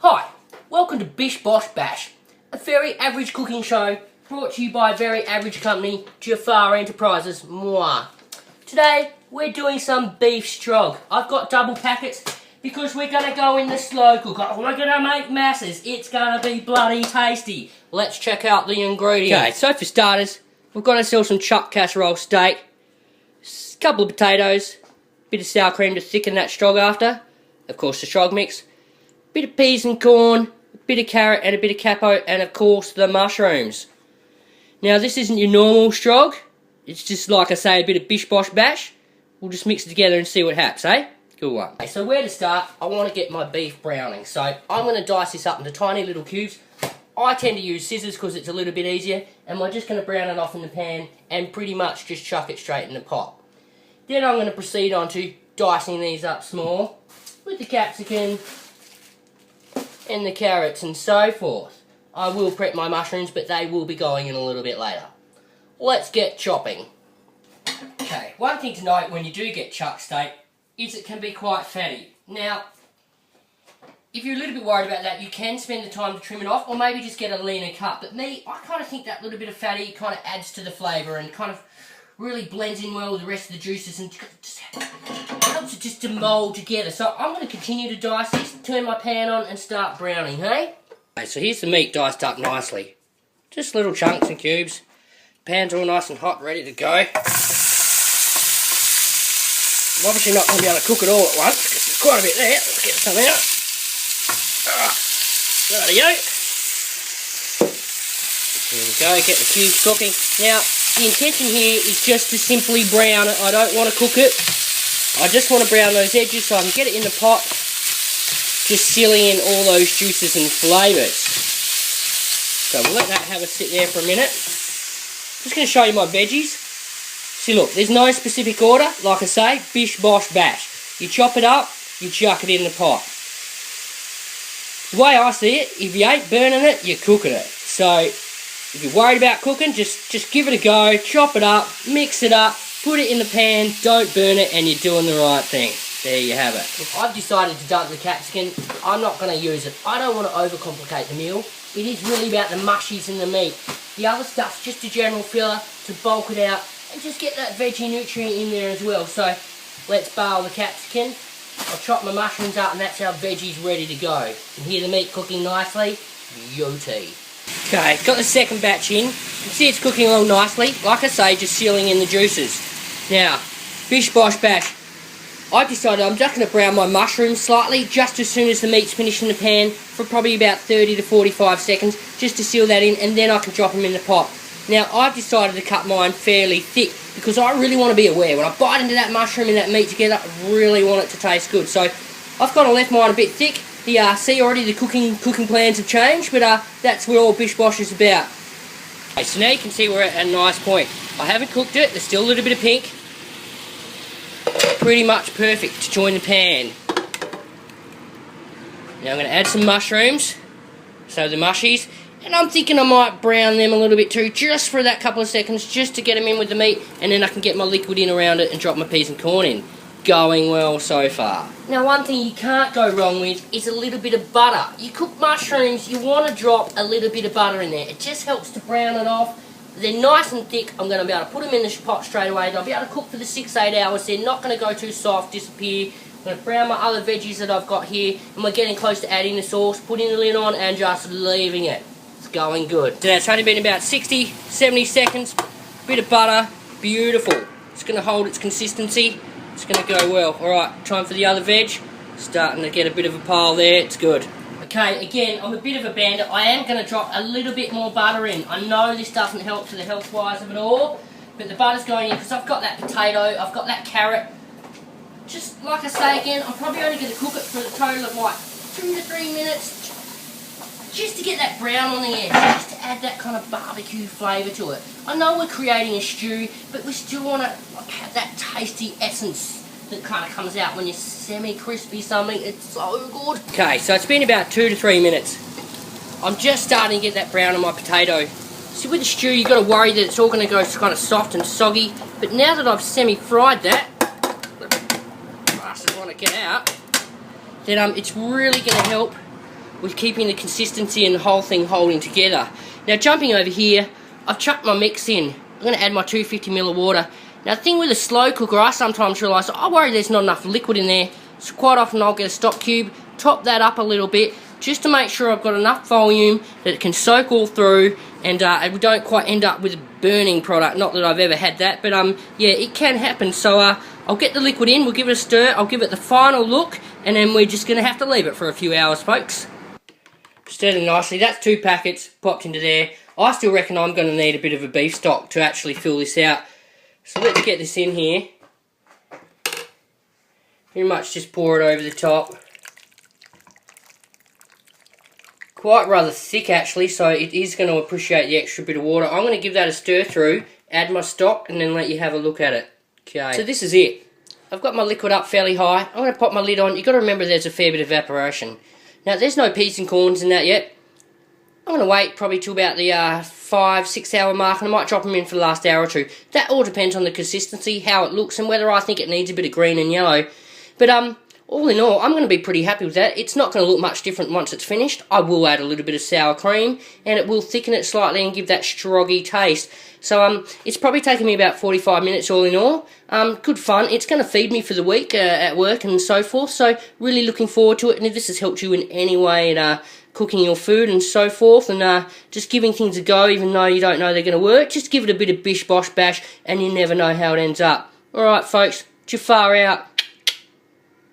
Hi, welcome to Bish, Bosh, Bash, a very average cooking show brought to you by a very average company, Jaffar Enterprises, moi. Today, we're doing some beef strog. I've got double packets because we're going to go in the slow cooker. We're going to make masses. It's going to be bloody tasty. Let's check out the ingredients. Okay, so for starters, we've got ourselves some chuck casserole steak, a couple of potatoes, bit of sour cream to thicken that strog after, of course the strog mix, bit of peas and corn, a bit of carrot and a bit of capo, and of course the mushrooms. Now this isn't your normal strog, it's just like I say, a bit of bish bosh bash. We'll just mix it together and see what happens, eh? Good one. Okay, so where to start, I want to get my beef browning. So I'm going to dice this up into tiny little cubes. I tend to use scissors because it's a little bit easier, and we're just going to brown it off in the pan and pretty much just chuck it straight in the pot. Then I'm going to proceed on to dicing these up small with the capsicum and the carrots and so forth. I will prep my mushrooms, but they will be going in a little bit later. Let's get chopping. Okay, one thing to note when you do get chuck steak is it can be quite fatty. Now, if you're a little bit worried about that, you can spend the time to trim it off, or maybe just get a leaner cut. But me, I kind of think that little bit of fatty kind of adds to the flavour and kind of really blends in well with the rest of the juices and just helps it just to mould together. So I'm going to continue to dice this, turn my pan on and start browning, hey? Okay, so here's the meat diced up nicely. Just little chunks and cubes. Pan's all nice and hot, ready to go. I'm obviously not going to be able to cook it all at once because there's quite a bit there. Let's get some out. Rightio. There we go, get the cubes cooking. Now, the intention here is just to simply brown it. I don't want to cook it. I just want to brown those edges so I can get it in the pot, just sealing in all those juices and flavours. So we'll let that have a sit there for a minute. Just going to show you my veggies. See, look, there's no specific order. Like I say, bish, bosh, bash. You chop it up, you chuck it in the pot. The way I see it, if you ain't burning it, you're cooking it. So if you're worried about cooking, just give it a go, chop it up, mix it up, put it in the pan, don't burn it, and you're doing the right thing. There you have it. Look, I've decided to dump the capsicum. I'm not going to use it. I don't want to overcomplicate the meal. It is really about the mushies and the meat. The other stuff's just a general filler to bulk it out and just get that veggie nutrient in there as well. So let's boil the capsicum. I'll chop my mushrooms up and that's our veggies ready to go. You can hear the meat cooking nicely. Beauty. Okay, got the second batch in. You can see it's cooking along nicely. Like I say, just sealing in the juices. Now, bish, bosh, bash. I've decided I'm just going to brown my mushrooms slightly just as soon as the meat's finished in the pan for probably about 30 to 45 seconds just to seal that in, and then I can drop them in the pot. Now, I've decided to cut mine fairly thick because I really want to be aware. When I bite into that mushroom and that meat together, I really want it to taste good. So I've kind of left mine a bit thick. See already the cooking plans have changed, but that's what all bish bosh is about. Okay, so now you can see we're at a nice point. I haven't cooked it, there's still a little bit of pink. Pretty much perfect to join the pan. Now I'm going to add some mushrooms, so the mushies, and I'm thinking I might brown them a little bit too, just for that couple of seconds, just to get them in with the meat, and then I can get my liquid in around it and drop my peas and corn in. Going well so far. Now one thing you can't go wrong with is a little bit of butter. You cook mushrooms, you want to drop a little bit of butter in there. It just helps to brown it off. They're nice and thick. I'm going to be able to put them in the pot straight away. They'll be able to cook for the 6-8 hours. They're not going to go too soft, disappear. I'm going to brown my other veggies that I've got here, and we're getting close to adding the sauce, putting the lid on and just leaving it. It's going good. So it's only been about 60, 70 seconds. Bit of butter, beautiful. It's going to hold its consistency. It's going to go well. Alright, time for the other veg. Starting to get a bit of a pile there. It's good. Okay, again, I'm a bit of a bandit. I am going to drop a little bit more butter in. I know this doesn't help to the health-wise of it all, but the butter's going in because I've got that potato, I've got that carrot. Just like I say again, I'm probably only going to cook it for a total of like 2 to 3 minutes, just to get that brown on the edge, just to add that kind of barbecue flavour to it. I know we're creating a stew, but we still want to have that tasty essence that kind of comes out when you semi-crispy something. It's so good. Okay, so it's been about 2 to 3 minutes. I'm just starting to get that brown on my potato. See, with the stew, you've got to worry that it's all going to go kind of soft and soggy. But now that I've semi-fried that, the bastards want to get out, then it's really going to help with keeping the consistency and the whole thing holding together. Now jumping over here, I've chucked my mix in. I'm going to add my 250ml of water. Now the thing with a slow cooker, I sometimes realise, I worry there's not enough liquid in there, so quite often I'll get a stock cube, top that up a little bit, just to make sure I've got enough volume that it can soak all through, and we don't quite end up with a burning product. Not that I've ever had that, but yeah, it can happen. So I'll get the liquid in, we'll give it a stir, I'll give it the final look, and then we're just going to have to leave it for a few hours, folks. Stirred nicely, that's 2 packets popped into there. I still reckon I'm going to need a bit of a beef stock to actually fill this out. So let's get this in here. Pretty much just pour it over the top. Quite rather thick actually, so it is going to appreciate the extra bit of water. I'm going to give that a stir through, add my stock, and then let you have a look at it. Okay, so this is it. I've got my liquid up fairly high. I'm going to pop my lid on. You've got to remember there's a fair bit of evaporation. Now there's no peas and corns in that yet. I'm going to wait probably till about the 5-6 hour mark, and I might drop them in for the last hour or two. That all depends on the consistency, how it looks, and whether I think it needs a bit of green and yellow. But all in all, I'm going to be pretty happy with that. It's not going to look much different once it's finished. I will add a little bit of sour cream, and it will thicken it slightly and give that stroggy taste. So it's probably taken me about 45 minutes all in all. Good fun. It's going to feed me for the week at work and so forth. So really looking forward to it. And if this has helped you in any way in cooking your food and so forth, and just giving things a go even though you don't know they're going to work, just give it a bit of bish, bosh, bash, and you never know how it ends up. Alright folks, Jaffar out.